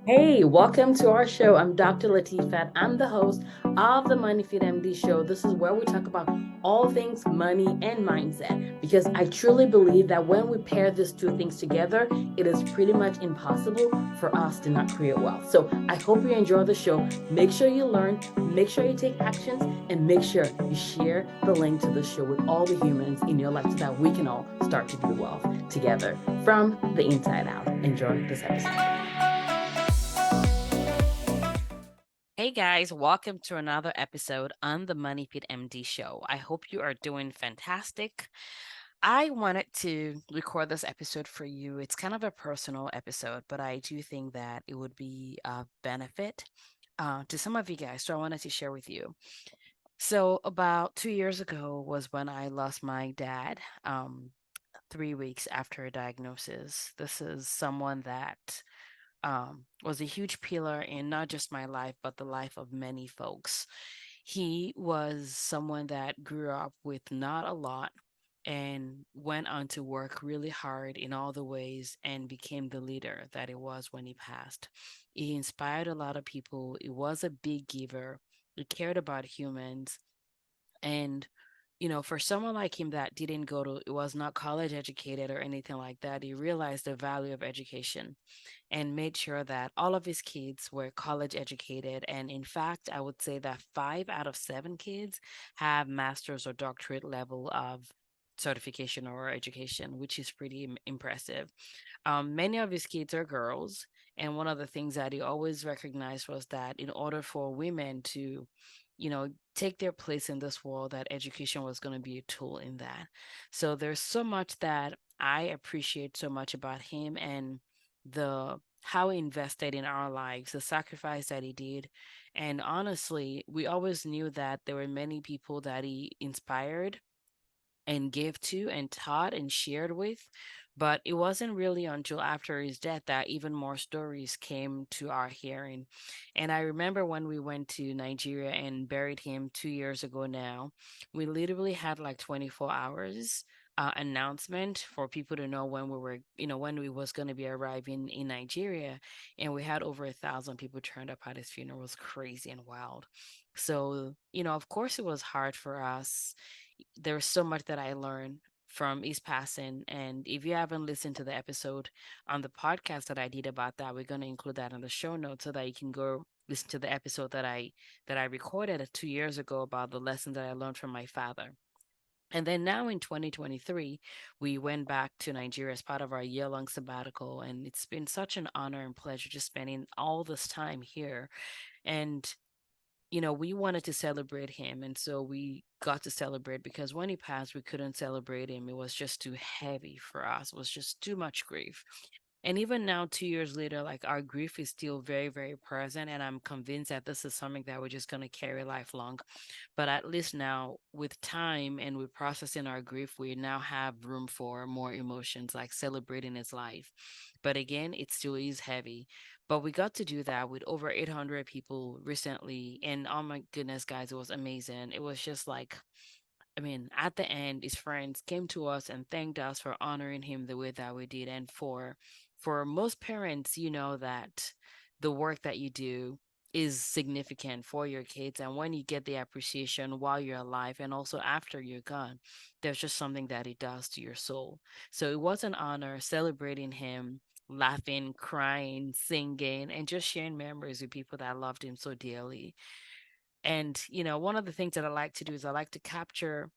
Hey, welcome to our show. I'm Dr. Latifat. I'm the host of the Money Fit MD show. This is where we talk about all things money and mindset because I truly believe that when we pair these two things together, it is pretty much impossible for us to not create wealth. So I hope you enjoy the show. Make sure you learn, make sure you take actions, and make sure you share the link to the show with all the humans in your life so that we can all start to build wealth together from the inside out. Enjoy this episode. Hey guys, welcome to another episode on the Money Pit MD show. I hope you are doing fantastic. I wanted to record this episode for you. It's kind of a personal episode, but I do think that it would be of benefit to some of you guys. So I wanted to share with you. So about 2 years ago was when I lost my dad. 3 weeks after a diagnosis. This is someone that was a huge pillar in not just my life, but the life of many folks. He was someone that grew up with not a lot and went on to work really hard in all the ways and became the leader that he was when he passed. He inspired a lot of people. He was a big giver. He cared about humans. And for someone like him that didn't go to, was not college educated or anything like that, he realized the value of education and made sure that all of his kids were college educated. And in fact, I would say that 5 out of 7 kids have master's or doctorate level of certification or education, which is pretty impressive. Many of his kids are girls. And one of the things that he always recognized was that in order for women to, take their place in this world, that education was going to be a tool in that. So there's so much that I appreciate so much about him and the how he invested in our lives, the sacrifice that he did. And honestly, we always knew that there were many people that he inspired and gave to and taught and shared with. But it wasn't really until after his death that even more stories came to our hearing. And I remember when we went to Nigeria and buried him 2 years ago now, we literally had like 24 hours. Announcement for people to know when we were, when we was going to be arriving in Nigeria, and we had over 1,000 people turned up at his funeral. It was crazy and wild. So, of course, it was hard for us. There's so much that I learned from his passing. And if you haven't listened to the episode on the podcast that I did about that, we're going to include that in the show notes so that you can go listen to the episode that I recorded 2 years ago about the lesson that I learned from my father. And then now in 2023, we went back to Nigeria as part of our year-long sabbatical, and it's been such an honor and pleasure just spending all this time here. And we wanted to celebrate him. And so we got to celebrate because when he passed, we couldn't celebrate him. It was just too heavy for us, it was just too much grief. And even now, 2 years later, like our grief is still very, very present. And I'm convinced that this is something that we're just going to carry lifelong. But at least now, with time and with processing our grief, we now have room for more emotions, like celebrating his life. But again, it still is heavy. But we got to do that with over 800 people recently. And oh my goodness, guys, it was amazing. It was just like, I mean, at the end, his friends came to us and thanked us for honoring him the way that we did. And for most parents, you know that the work that you do is significant for your kids. And when you get the appreciation while you're alive and also after you're gone, there's just something that it does to your soul. So it was an honor celebrating him, laughing, crying, singing, and just sharing memories with people that loved him so dearly. And, one of the things that I like to do is I like to capture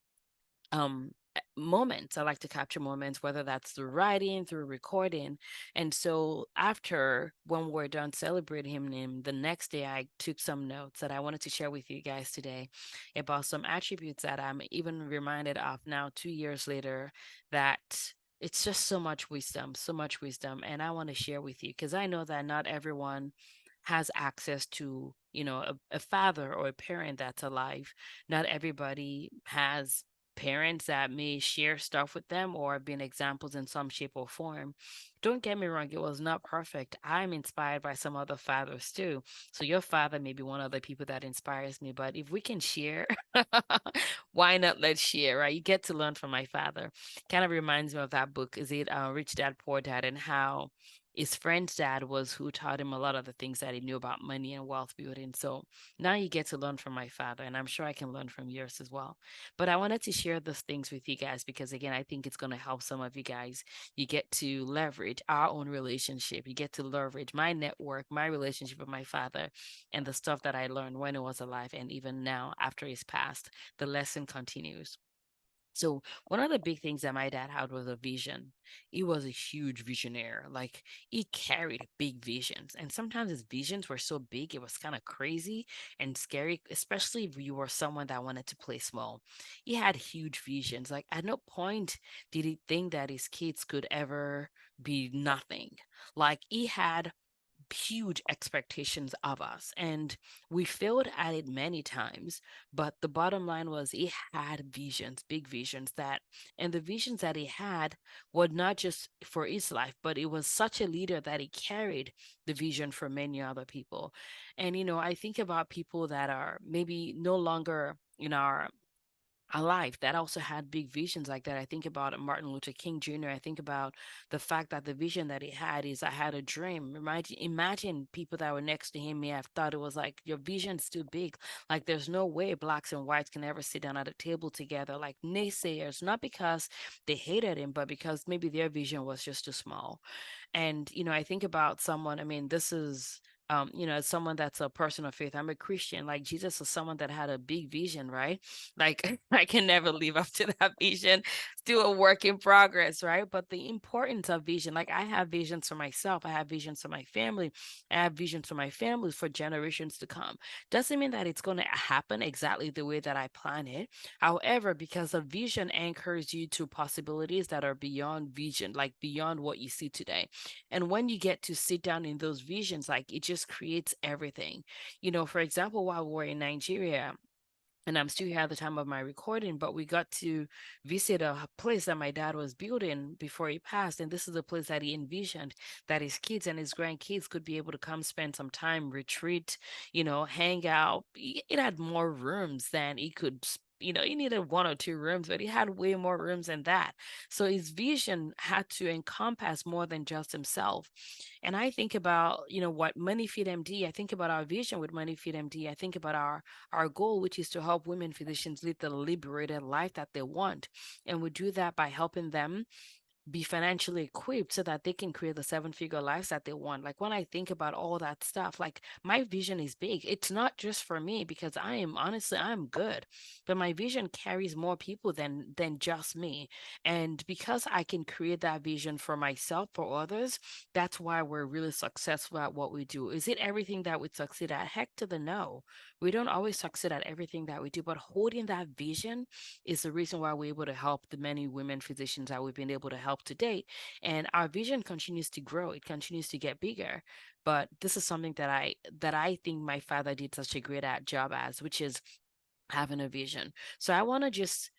moments. I like to capture moments, whether that's through writing, through recording. And so after when we're done celebrating him, the next day I took some notes that I wanted to share with you guys today about some attributes that I'm even reminded of now 2 years later, that it's just so much wisdom, so much wisdom. And I want to share with you because I know that not everyone has access to, a father or a parent that's alive. Not everybody has parents that may share stuff with them or been examples in some shape or form. Don't get me wrong, it was not perfect. I'm inspired by some other fathers too. So your father may be one of the people that inspires me, but if we can share, why not let's share, right? You get to learn from my father. Kind of reminds me of that book, is it Rich Dad Poor Dad, and how his friend's dad was who taught him a lot of the things that he knew about money and wealth building. So now you get to learn from my father, and I'm sure I can learn from yours as well. But I wanted to share those things with you guys because, again, I think it's going to help some of you guys. You get to leverage our own relationship. You get to leverage my network, my relationship with my father, and the stuff that I learned when he was alive, and even now after he's passed, the lesson continues. So one of the big things that my dad had was a vision. He was a huge visionary. Like he carried big visions. And sometimes his visions were so big it was kind of crazy and scary, especially if you were someone that wanted to play small. He had huge visions. Like at no point did he think that his kids could ever be nothing. Like he had huge expectations of us and we failed at it many times, but the bottom line was he had visions, big visions, that and the visions that he had were not just for his life, but it was such a leader that he carried the vision for many other people. And I think about people that are maybe no longer in our alive that also had big visions like that. I think about Martin Luther King Jr. I think about the fact that the vision that he had is I had a dream. Imagine people that were next to him may have thought it was like your vision's too big. Like there's no way blacks and whites can ever sit down at a table together. Like naysayers, not because they hated him, but because maybe their vision was just too small. And, I think about someone, I mean, this is as someone that's a person of faith, I'm a Christian. Like Jesus is someone that had a big vision, right? Like I can never live up to that vision. Still a work in progress, right? But the importance of vision, like I have visions for myself, I have visions for my family, I have visions for my family for generations to come. Doesn't mean that it's going to happen exactly the way that I plan it. However, because a vision anchors you to possibilities that are beyond vision, like beyond what you see today. And when you get to sit down in those visions, like it just creates everything. For example, while we were in Nigeria, and I'm still here at the time of my recording, but we got to visit a place that my dad was building before he passed. And this is a place that he envisioned that his kids and his grandkids could be able to come spend some time, retreat, hang out. It had more rooms than he could. He needed one or two rooms, but he had way more rooms than that. So his vision had to encompass more than just himself. And I think about, what Money Feed MD, I think about our vision with Money Feed MD. I think about our goal, which is to help women physicians live the liberated life that they want. And we do that by helping them be financially equipped so that they can create the seven-figure lives that they want. Like when I think about all that stuff, like my vision is big. It's not just for me because I'm good, but my vision carries more people than just me. And because I can create that vision for myself, for others, that's why we're really successful at what we do. Is it everything that we succeed at? Heck to the no. We don't always succeed at everything that we do, but holding that vision is the reason why we're able to help the many women physicians that we've been able to help to date. And our vision continues to grow. It continues to get bigger. But this is something that I think my father did such a great at job as, which is having a vision. So I want to just,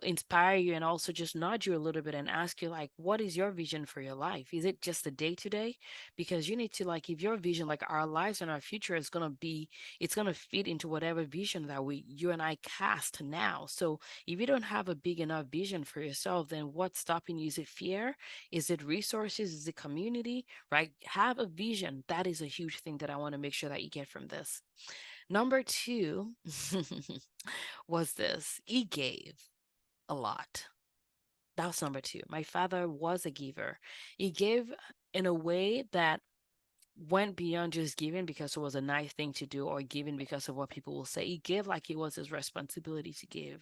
inspire you and also just nudge you a little bit and ask you, like, what is your vision for your life? Is it just the day to day? Because you need to, like, if your vision, like our lives and our future is going to be, it's going to fit into whatever vision that you and I cast now. So if you don't have a big enough vision for yourself, then what's stopping you? Is it fear? Is it resources? Is it community? Right? Have a vision. That is a huge thing that I want to make sure that you get from this. Number two was this. He gave a lot. That was number two. My father was a giver. He gave in a way that went beyond just giving because it was a nice thing to do or giving because of what people will say. He gave like it was his responsibility to give.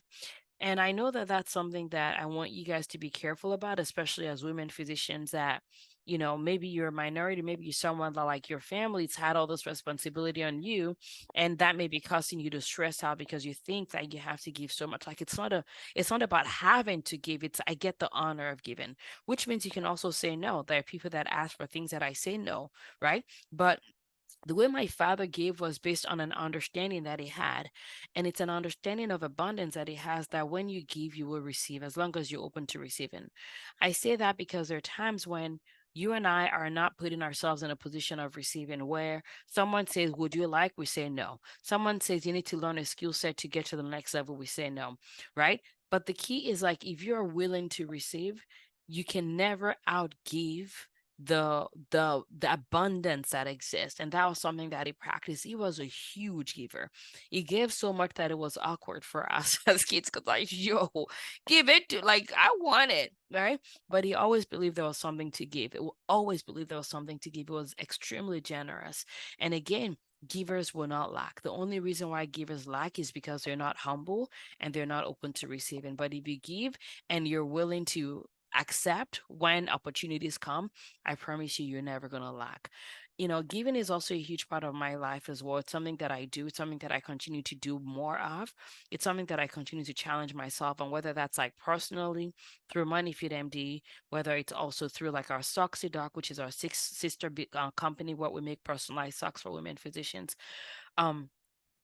And I know that that's something that I want you guys to be careful about, especially as women physicians that, maybe you're a minority, maybe you're someone that like your family's had all this responsibility on you, and that may be causing you to stress out because you think that you have to give so much. Like it's not about having to give, it's I get the honor of giving, which means you can also say no. There are people that ask for things that I say no, right? But the way my father gave was based on an understanding that he had. And it's an understanding of abundance that he has that when you give, you will receive as long as you're open to receiving. I say that because there are times when you and I are not putting ourselves in a position of receiving where someone says, would you like? We say no. Someone says you need to learn a skill set to get to the next level. We say no, right? But the key is like if you're willing to receive, you can never outgive the abundance that exists. And that was something that he practiced. He was a huge giver. He gave so much that it was awkward for us as kids, because like, yo, give it to, like, I want it, right? But he always believed there was something to give. It will always believe there was something to give. He was extremely generous. And again, givers will not lack. The only reason why givers lack is because they're not humble and they're not open to receiving. But if you give and you're willing to accept when opportunities come, I promise you, you're never going to lack. Giving is also a huge part of my life as well. It's something that I do. It's something that I continue to do more of. It's something that I continue to challenge myself on, whether that's like personally through MoneyFit MD, whether it's also through like our Soxy Doc, which is our sister company where we make personalized socks for women physicians. Um,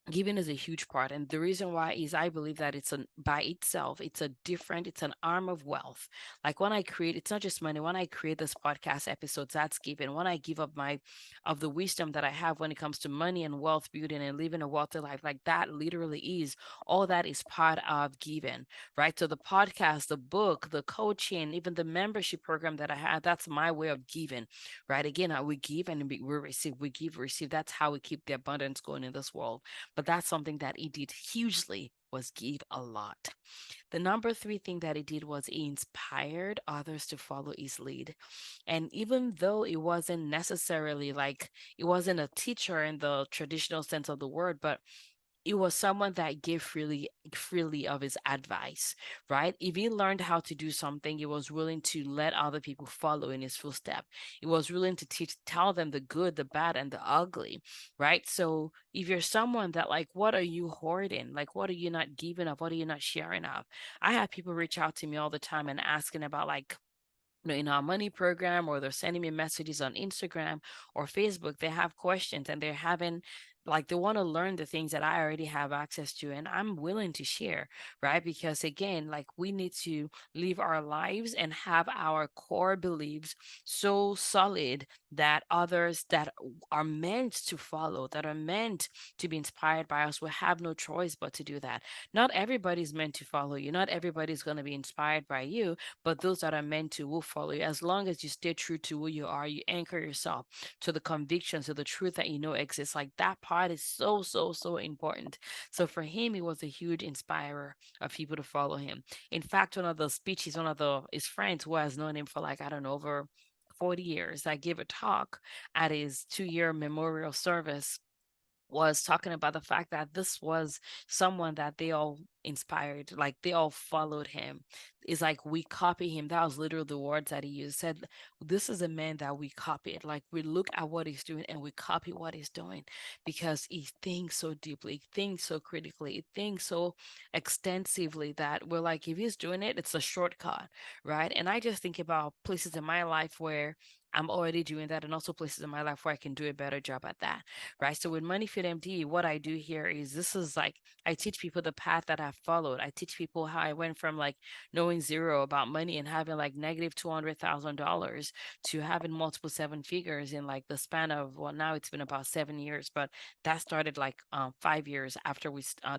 Giving is a huge part, and the reason why is I believe that by itself, it's an arm of wealth. Like when I create, it's not just money. When I create this podcast episodes, that's given. When I give up my of the wisdom that I have when it comes to money and wealth building and living a wealthy life, like that literally is all that is part of giving, right? So the podcast, the book, the coaching, even the membership program that I had, that's my way of giving, right? Again, we give and we receive, we give, receive. That's how we keep the abundance going in this world. But that's something that he did hugely, was give a lot. The number three thing that he did was he inspired others to follow his lead. And even though it wasn't necessarily like, it wasn't a teacher in the traditional sense of the word, but it was someone that gave freely of his advice, right? If he learned how to do something, he was willing to let other people follow in his footstep. He was willing to tell them the good, the bad, and the ugly, right? So if you're someone that like, what are you hoarding? Like, what are you not giving of? What are you not sharing of? I have people reach out to me all the time and asking about like, in our money program, or they're sending me messages on Instagram or Facebook. They have questions and they're having like, they want to learn the things that I already have access to, and I'm willing to share, right? Because again, like, we need to live our lives and have our core beliefs so solid that others that are meant to follow, that are meant to be inspired by us, will have no choice but to do that. Not everybody's meant to follow you, not everybody's going to be inspired by you, but those that are meant to will follow you. As long as you stay true to who you are, you anchor yourself to the convictions, to the truth that you know exists. Like, that part is so, so, so important. So for him, he was a huge inspirer of people to follow him. In fact, one of the speeches, one of his friends who has known him for like, I don't know, over 40 years, I gave a talk at his 2-year memorial service, was talking about the fact that this was someone that they all inspired, like they all followed him. It's like, we copy him. That was literally the words that he used. Said, this is a man that we copied. Like, we look at what he's doing and we copy what he's doing, because he thinks so deeply, he thinks so critically, he thinks so extensively, that we're like, if he's doing it, it's a shortcut, right? And I just think about places in my life where I'm already doing that, and also places in my life where I can do a better job at that, right? So with MoneyFit MD, what I do here is, this is like, I teach people the path that I've followed. I teach people how I went from like knowing zero about money and having like negative $200,000 to having multiple seven figures in like the span of, well, now it's been about 7 years, but that started like 5 years after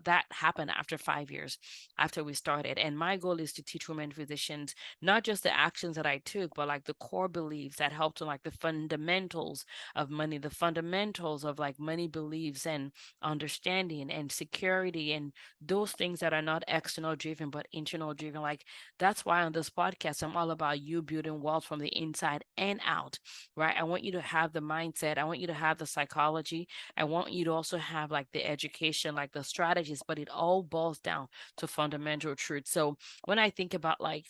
that happened after 5 years after we started. And my goal is to teach women physicians not just the actions that I took, but like the core beliefs that helped, to like the fundamentals of money, the fundamentals of like money beliefs and understanding and security, and those things that are not external driven but internal driven. Like, that's why on this podcast, I'm all about you building wealth from the inside and out, right? I want you to have the mindset, I want you to have the psychology, I want you to also have like the education, like the strategies, but it all boils down to fundamental truth. So when I think about like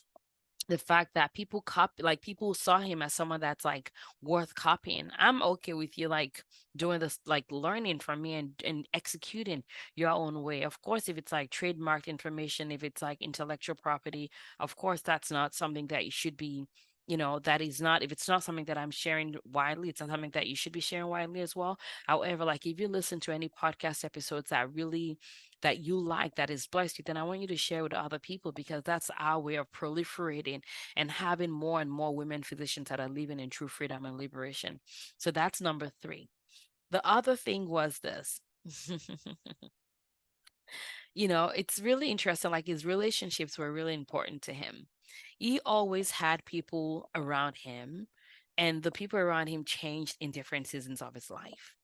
the fact that people copy, like people saw him as someone that's like worth copying, I'm okay with you like doing this, like learning from me and executing your own way. Of course, if it's like trademarked information, if it's like intellectual property, of course that's not something that you should be, that is not, if it's not something that I'm sharing widely, it's not something that you should be sharing widely as well. However, like, if you listen to any podcast episodes that really, that you like, that is blessed you, then I want you to share with other people, because that's our way of proliferating and having more and more women physicians that are living in true freedom and liberation. So that's number three. The other thing was this. It's really interesting. Like, his relationships were really important to him. He always had people around him and the people around him changed in different seasons of his life.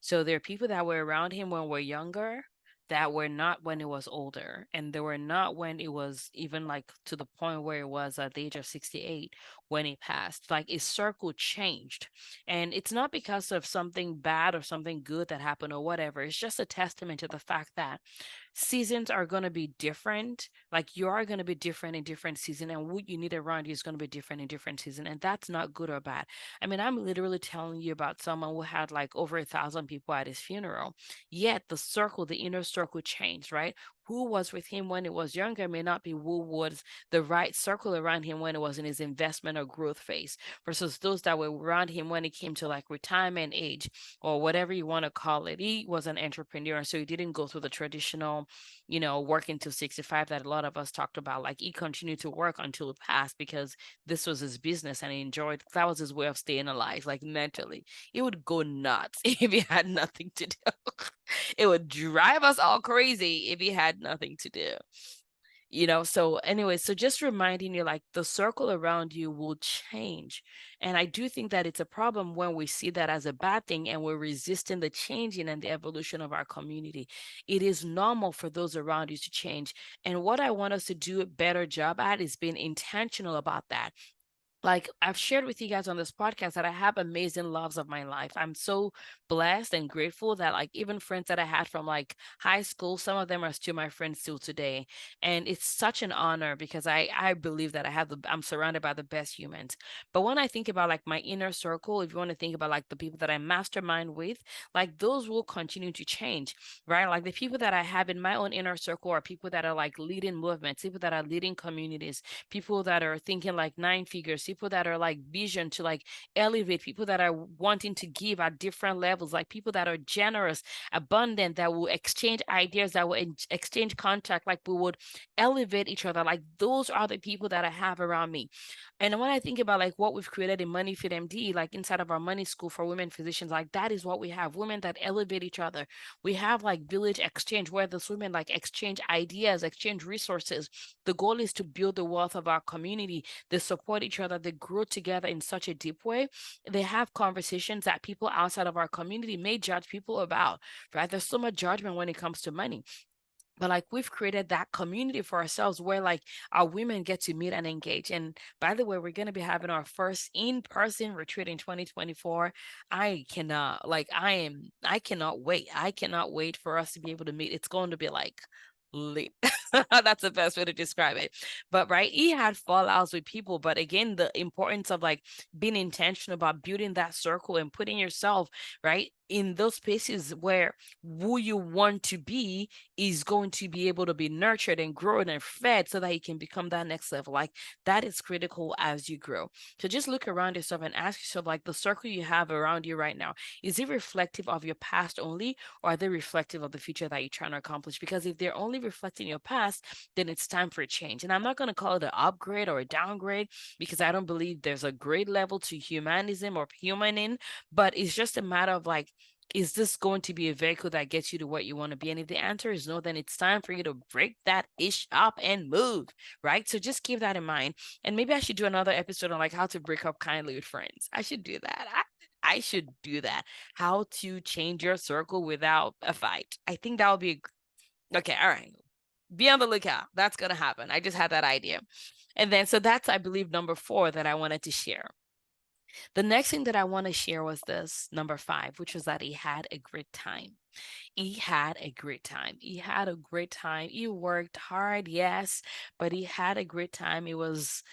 So there are people that were around him when we're younger that were not when he was older, and they were not when it was even like to the point where it was at the age of 68 when he passed. Like his circle changed. And it's not because of something bad or something good that happened or whatever. It's just a testament to the fact that seasons are going to be different. Like you are going to be different in different season, and what you need around you is going to be different in different season, and that's not good or bad. I mean, I'm literally telling you about someone who had like over 1,000 people at his funeral, yet the circle, the inner circle changed, right? Who was with him when he was younger may not be who was the right circle around him when it was in his investment or growth phase, versus those that were around him when it came to like retirement age or whatever you want to call it. He was an entrepreneur, so he didn't go through the traditional, working till 65 that a lot of us talked about. Like he continued to work until it passed because this was his business and he enjoyed, that was his way of staying alive, like mentally. He would go nuts if he had nothing to do. It would drive us all crazy if he had nothing to do. So anyway, so just reminding you, like, the circle around you will change. And I do think that it's a problem when we see that as a bad thing and we're resisting the changing and the evolution of our community. It is normal for those around you to change. And what I want us to do a better job at is being intentional about that. Like I've shared with you guys on this podcast that I have amazing loves of my life. I'm so blessed and grateful that, like, even friends that I had from like high school, some of them are still my friends still today. And it's such an honor because I believe that I'm surrounded by the best humans. But when I think about like my inner circle, if you want to think about like the people that I mastermind with, like those will continue to change, right? Like the people that I have in my own inner circle are people that are like leading movements, people that are leading communities, people that are thinking like nine figures, people that are like vision to like elevate, people that are wanting to give at different levels, like people that are generous, abundant, that will exchange ideas, that will exchange contact, like we would elevate each other. Like those are the people that I have around me. And when I think about like what we've created in Money Fit MD, like inside of our money school for women physicians, like that is what we have, women that elevate each other. We have like village exchange where those women like exchange ideas, exchange resources. The goal is to build the wealth of our community. They support each other, they grow together in such a deep way. They have conversations that people outside of our community may judge people about, right? There's so much judgment when it comes to money, but like we've created that community for ourselves where like our women get to meet and engage. And by the way, we're going to be having our first in-person retreat in 2024. I cannot wait. I cannot wait for us to be able to meet. It's going to be like lit. That's the best way to describe it. But right, he had fallouts with people, but again, the importance of like being intentional about building that circle and putting yourself right in those spaces where who you want to be is going to be able to be nurtured and grown and fed so that you can become that next level. Like that is critical as you grow. So just look around yourself and ask yourself, like, the circle you have around you right now, is it reflective of your past only, or are they reflective of the future that you're trying to accomplish? Because if they're only reflecting your past, then it's time for a change. And I'm not going to call it an upgrade or a downgrade because I don't believe there's a grade level to humanism or humaning, but it's just a matter of like, is this going to be a vehicle that gets you to what you want to be? And if the answer is no, then it's time for you to break that ish up and move, right? So just keep that in mind. And maybe I should do another episode on like how to break up kindly with friends. I should do that. I should do that. How to change your circle without a fight. I think that would be okay. All right. Be on the lookout. That's going to happen. I just had that idea. And then, so that's, I believe, number 4 that I wanted to share. The next thing that I want to share was this, number 5, which was that he had a great time. He had a great time. He had a great time. He worked hard, yes, but he had a great time. It was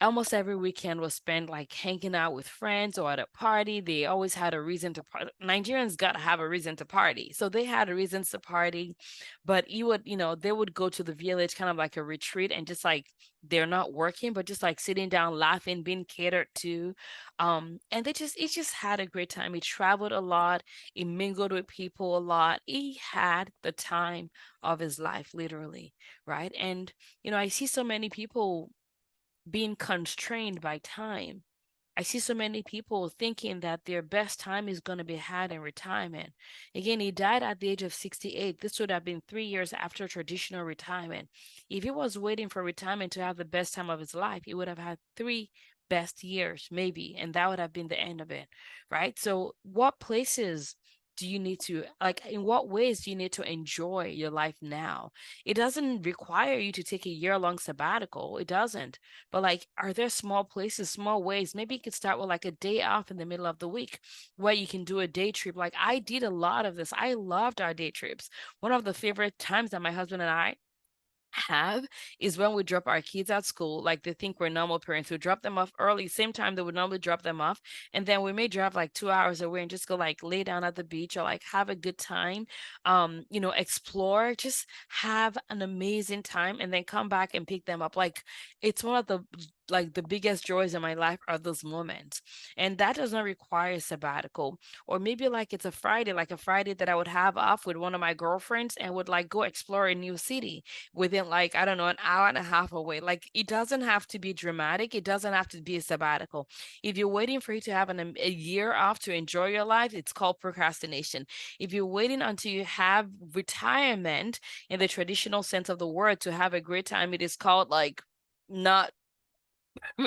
almost every weekend was spent like hanging out with friends or at a party. They always had a reason to party. Nigerians got to have a reason to party. So they had a reason to party, but they would go to the village, kind of like a retreat, and just like they're not working, but just like sitting down, laughing, being catered to. And he just had a great time. He traveled a lot. He mingled with people a lot. He had the time of his life, literally, right? And, I see so many people being constrained by time. I see so many people thinking that their best time is going to be had in retirement. Again, he died at the age of 68. This would have been 3 years after traditional retirement. If he was waiting for retirement to have the best time of his life, he would have had three best years, maybe, and that would have been the end of it, right? So, what places do you need to, like, in what ways do you need to enjoy your life now? It doesn't require you to take a year-long sabbatical. It doesn't. But like, are there small places, small ways? Maybe you could start with like a day off in the middle of the week where you can do a day trip. Like I did a lot of this. I loved our day trips. One of the favorite times that my husband and I have is when we drop our kids at school. Like they think we're normal parents. We drop them off early, same time they would normally drop them off. And then we may drive like 2 hours away and just go like lay down at the beach or like have a good time. Explore, just have an amazing time and then come back and pick them up. Like it's one of the biggest joys in my life are those moments. And that does not require a sabbatical. Or maybe like it's a Friday, like a Friday that I would have off with one of my girlfriends and would like go explore a new city within like, I don't know, an hour and a half away. Like it doesn't have to be dramatic. It doesn't have to be a sabbatical. If you're waiting for you to have a year off to enjoy your life, it's called procrastination. If you're waiting until you have retirement in the traditional sense of the word to have a great time, it is called like not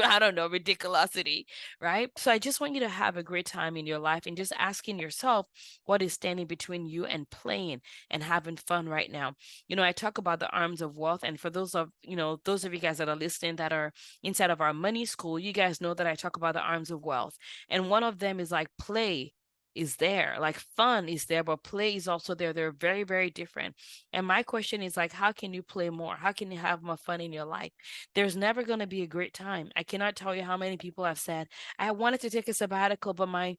I don't know, ridiculosity, right? So I just want you to have a great time in your life and just asking yourself what is standing between you and playing and having fun right now. I talk about the arms of wealth, and for those of you guys that are listening that are inside of our money school, you guys know that I talk about the arms of wealth. And one of them is like play is there, like fun is there, but play is also there. They're very, very different. And my question is like, how can you play more? How can you have more fun in your life? There's never going to be a great time. I cannot tell you how many people have said, I wanted to take a sabbatical, but my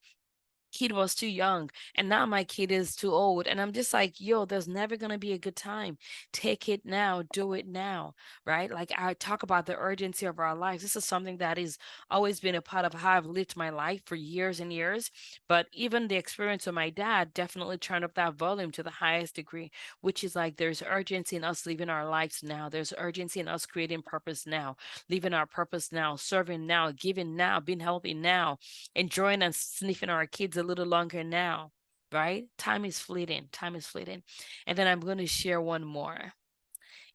kid was too young and now my kid is too old, and I'm just like, yo, there's never going to be a good time. Take it now, do it now, right? Like I talk about the urgency of our lives. This is something that is always been a part of how I've lived my life for years and years, but even the experience of my dad definitely turned up that volume to the highest degree, which is like there's urgency in us living our lives now. There's urgency in us creating purpose now, living our purpose now, serving now, giving now, being healthy now, enjoying and sniffing our kids a little longer now, right? Time is fleeting. Time is fleeting. And then I'm going to share one more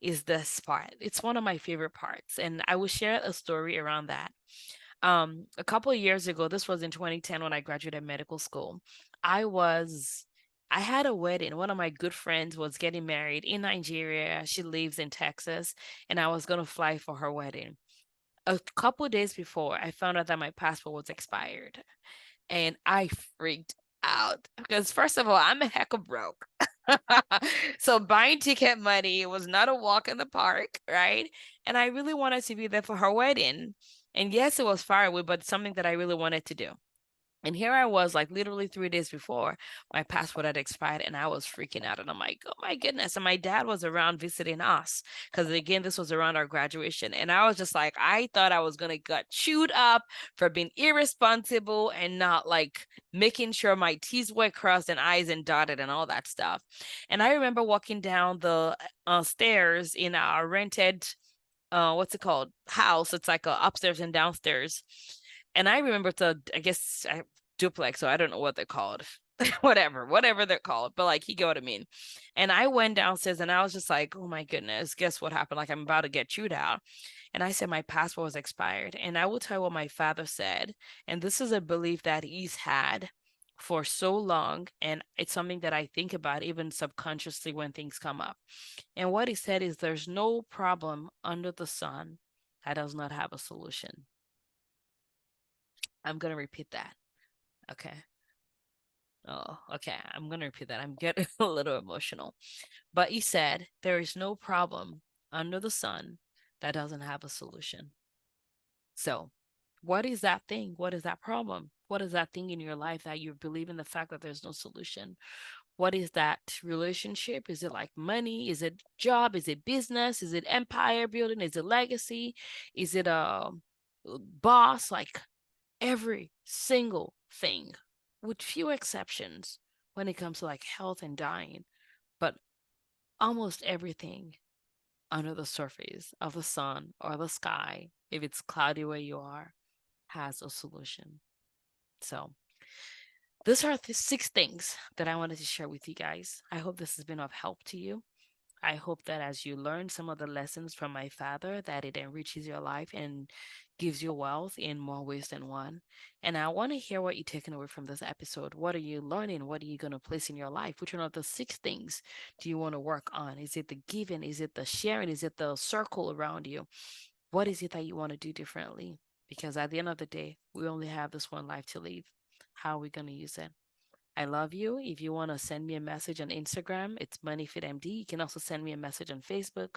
is this part. It's one of my favorite parts. And I will share a story around that. A couple of years ago, this was in 2010 when I graduated medical school. I had a wedding. One of my good friends was getting married in Nigeria. She lives in Texas, and I was going to fly for her wedding. A couple of days before, I found out that my passport was expired and I freaked out because first of all, I'm a heck of broke. So buying ticket money was not a walk in the park, right? And I really wanted to be there for her wedding. And yes, it was far away, but something that I really wanted to do. And here I was, like literally 3 days before my passport had expired, and I was freaking out. And I'm like, oh my goodness. And my dad was around visiting us because, again, this was around our graduation. And I was just like, I thought I was going to get chewed up for being irresponsible and not like making sure my T's were crossed and I's and dotted and all that stuff. And I remember walking down the stairs in our rented what's it called, house. It's like a upstairs and downstairs. And I remember I guess duplex, so I don't know what they're called. whatever they're called, but like you get what I mean. And I went downstairs and I was just like, oh my goodness, guess what happened? Like I'm about to get chewed out. And I said my passport was expired. And I will tell you what my father said. And this is a belief that he's had for so long. And it's something that I think about even subconsciously when things come up. And what he said is there's no problem under the sun that does not have a solution. I'm going to repeat that. Okay. Oh, okay. I'm going to repeat that. I'm getting a little emotional. But he said there is no problem under the sun that doesn't have a solution. So, what is that thing? What is that problem? What is that thing in your life that you believe in the fact that there's no solution? What is that relationship? Is it like money? Is it job? Is it business? Is it empire building? Is it legacy? Is it a boss? Like every single thing, with few exceptions when it comes to like health and dying, but almost everything under the surface of the sun or the sky, if it's cloudy where you are, has a solution. So, these are the 6 things that I wanted to share with you guys. I hope this has been of help to you. I hope that as you learn some of the lessons from my father, that it enriches your life and gives you wealth in more ways than one. And I want to hear what you're taking away from this episode. What are you learning? What are you going to place in your life? Which one of the 6 things do you want to work on? Is it the giving? Is it the sharing? Is it the circle around you? What is it that you want to do differently? Because at the end of the day, we only have this one life to live. How are we going to use it? I love you. If you want to send me a message on Instagram, it's MoneyFitMD. You can also send me a message on Facebook,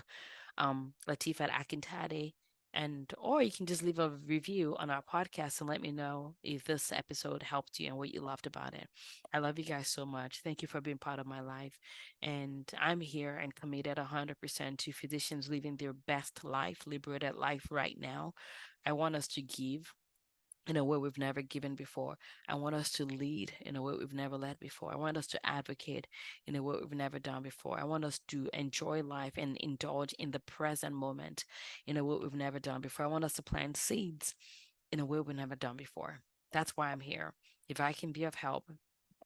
Latifat Akintade, and or you can just leave a review on our podcast and let me know if this episode helped you and what you loved about it. I love you guys so much. Thank you for being part of my life. And I'm here and committed 100% to physicians living their best life, liberated life right now. I want us to give in a way we've never given before. I want us to lead in a way we've never led before. I want us to advocate in a way we've never done before. I want us to enjoy life and indulge in the present moment in a way we've never done before. I want us to plant seeds in a way we've never done before. That's why I'm here. If I can be of help,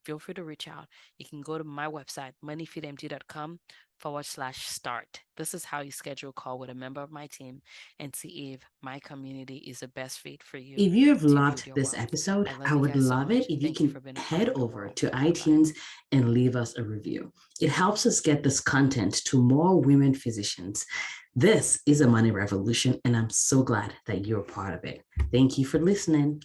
feel free to reach out. You can go to my website, moneyfitmg.com/start. This is how you schedule a call with a member of my team and see if my community is the best fit for you If you have to build loved your this wealth. episode, I love I you would guys so love it much. if you Thank you can for being a part head of the over world. to Bye bye. iTunes and leave us a review. It helps us get this content to more women physicians. This is a money revolution, and I'm so glad that you're part of it. Thank you for listening.